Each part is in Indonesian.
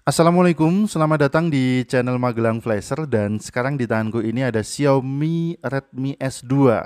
Assalamualaikum, selamat datang di channel Magelang Flasher dan sekarang di tanganku ini ada Xiaomi Redmi S2.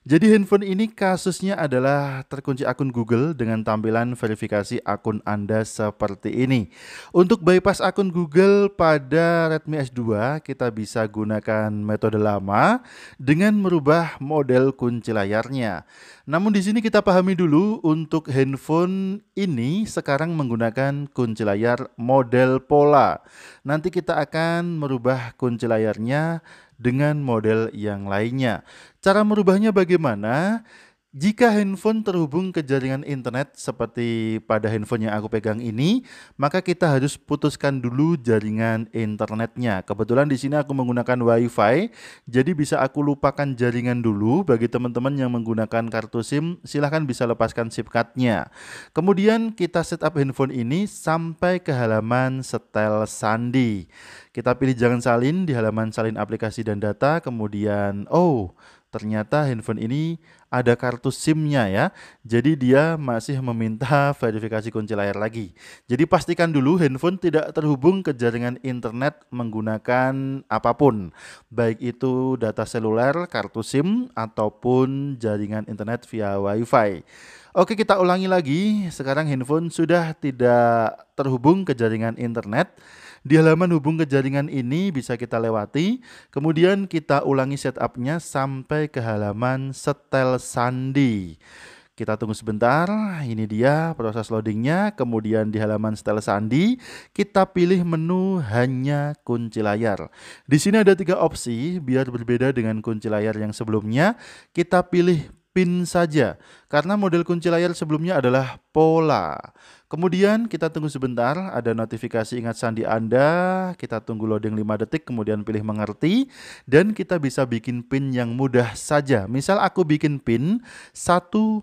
Jadi handphone ini kasusnya adalah terkunci akun Google dengan tampilan verifikasi akun Anda seperti ini. Untuk bypass akun Google pada Redmi S2, kita bisa gunakan metode lama dengan merubah model kunci layarnya. Namun di sini kita pahami dulu untuk handphone ini sekarang menggunakan kunci layar model pola. Nanti kita akan merubah kunci layarnya dengan model yang lainnya. Cara merubahnya bagaimana? Jika handphone terhubung ke jaringan internet seperti pada handphone yang aku pegang ini, maka kita harus putuskan dulu jaringan internetnya. Kebetulan di sini aku menggunakan WiFi, jadi bisa aku lupakan jaringan dulu. Bagi teman-teman yang menggunakan kartu SIM, silahkan bisa lepaskan SIM cardnya. Kemudian kita setup handphone ini sampai ke halaman setel sandi. Kita pilih jangan salin di halaman salin aplikasi dan data, kemudian ternyata handphone ini ada kartu SIM-nya ya. Jadi dia masih meminta verifikasi kunci layar lagi. Jadi pastikan dulu handphone tidak terhubung ke jaringan internet menggunakan apapun. Baik itu data seluler, kartu SIM, ataupun jaringan internet via WiFi. Oke, kita ulangi lagi. Sekarang handphone sudah tidak terhubung ke jaringan internet. Di halaman hubung ke jaringan ini bisa kita lewati, kemudian kita ulangi setupnya sampai ke halaman setel sandi. Kita tunggu sebentar, ini dia proses loadingnya. Kemudian di halaman setel sandi, kita pilih menu hanya kunci layar. Di sini ada 3 opsi, biar berbeda dengan kunci layar yang sebelumnya. Kita pilih PIN saja, karena model kunci layar sebelumnya adalah pola. Kemudian kita tunggu sebentar, ada notifikasi ingat sandi Anda, kita tunggu loading 5 detik, kemudian pilih mengerti, dan kita bisa bikin PIN yang mudah saja. Misal aku bikin PIN 1, 2,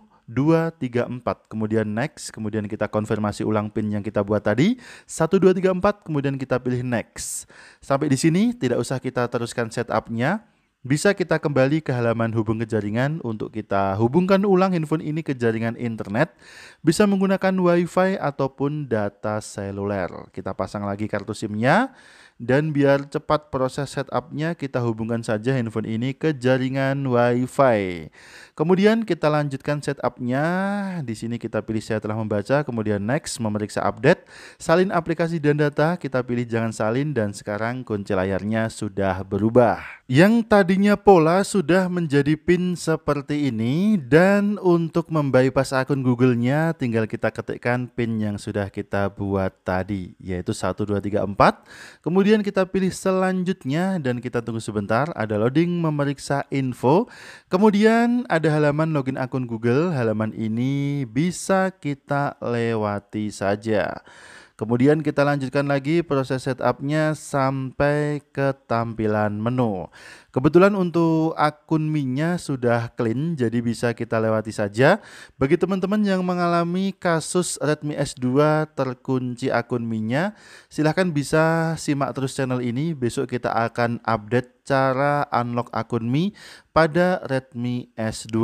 3, 4, kemudian next, kemudian kita konfirmasi ulang PIN yang kita buat tadi, 1, 2, 3, 4, kemudian kita pilih next. Sampai di sini tidak usah kita teruskan setupnya. Bisa kita kembali ke halaman hubung ke jaringan untuk kita hubungkan ulang handphone ini ke jaringan internet. Bisa menggunakan WiFi ataupun data seluler. Kita pasang lagi kartu SIM-nya. Dan biar cepat proses setupnya, kita hubungkan saja handphone ini ke jaringan WiFi. Kemudian kita lanjutkan setupnya. Di sini kita pilih saya telah membaca, kemudian next, memeriksa update. Salin aplikasi dan data, kita pilih jangan salin, dan sekarang kunci layarnya sudah berubah. Yang tadinya pola sudah menjadi PIN seperti ini, dan untuk membypass akun Google-nya tinggal kita ketikkan PIN yang sudah kita buat tadi, yaitu 1, 2, 3, 4. Kemudian kita pilih selanjutnya dan kita tunggu sebentar, ada loading memeriksa info. Kemudian ada halaman login akun Google, halaman ini bisa kita lewati saja. Kemudian kita lanjutkan lagi proses setupnya sampai ke tampilan menu. Kebetulan untuk akun Mi-nya sudah clean, jadi bisa kita lewati saja. Bagi teman-teman yang mengalami kasus Redmi S2 terkunci akun Mi-nya, silahkan bisa simak terus channel ini. Besok kita akan update cara unlock akun Mi pada Redmi S2.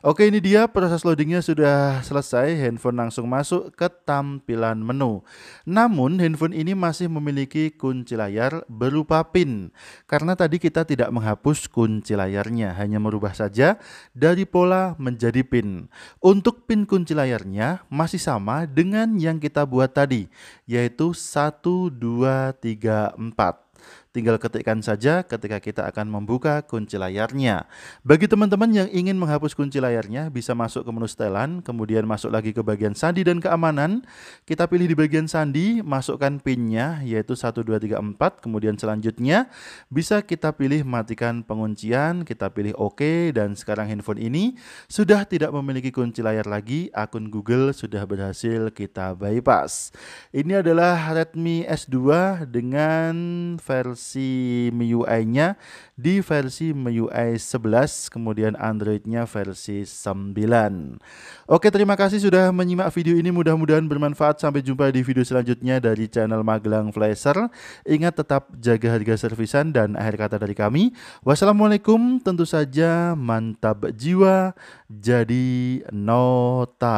Oke, ini dia proses loadingnya sudah selesai. Handphone langsung masuk ke tampilan menu. Namun handphone ini masih memiliki kunci layar berupa PIN. Karena tadi kita tidak menghapus kunci layarnya, hanya merubah saja dari pola menjadi PIN. Untuk PIN kunci layarnya masih sama dengan yang kita buat tadi, yaitu 1, 2, 3, 4. Tinggal ketikkan saja ketika kita akan membuka kunci layarnya. Bagi teman-teman yang ingin menghapus kunci layarnya, bisa masuk ke menu setelan, kemudian masuk lagi ke bagian sandi dan keamanan. Kita pilih di bagian sandi, masukkan PIN-nya, yaitu 1, 2, 3, 4. Kemudian selanjutnya bisa kita pilih matikan penguncian, kita pilih OK, dan sekarang handphone ini sudah tidak memiliki kunci layar lagi. Akun Google sudah berhasil kita bypass. Ini adalah Redmi S2 dengan versi MIUI-nya di versi MIUI 11, kemudian Android-nya versi 9. Oke, terima kasih sudah menyimak video ini, mudah-mudahan bermanfaat. Sampai jumpa di video selanjutnya dari channel Magelang Flasher. Ingat tetap jaga harga servisan, dan akhir kata dari kami, wassalamualaikum. Tentu saja mantap jiwa jadi nota.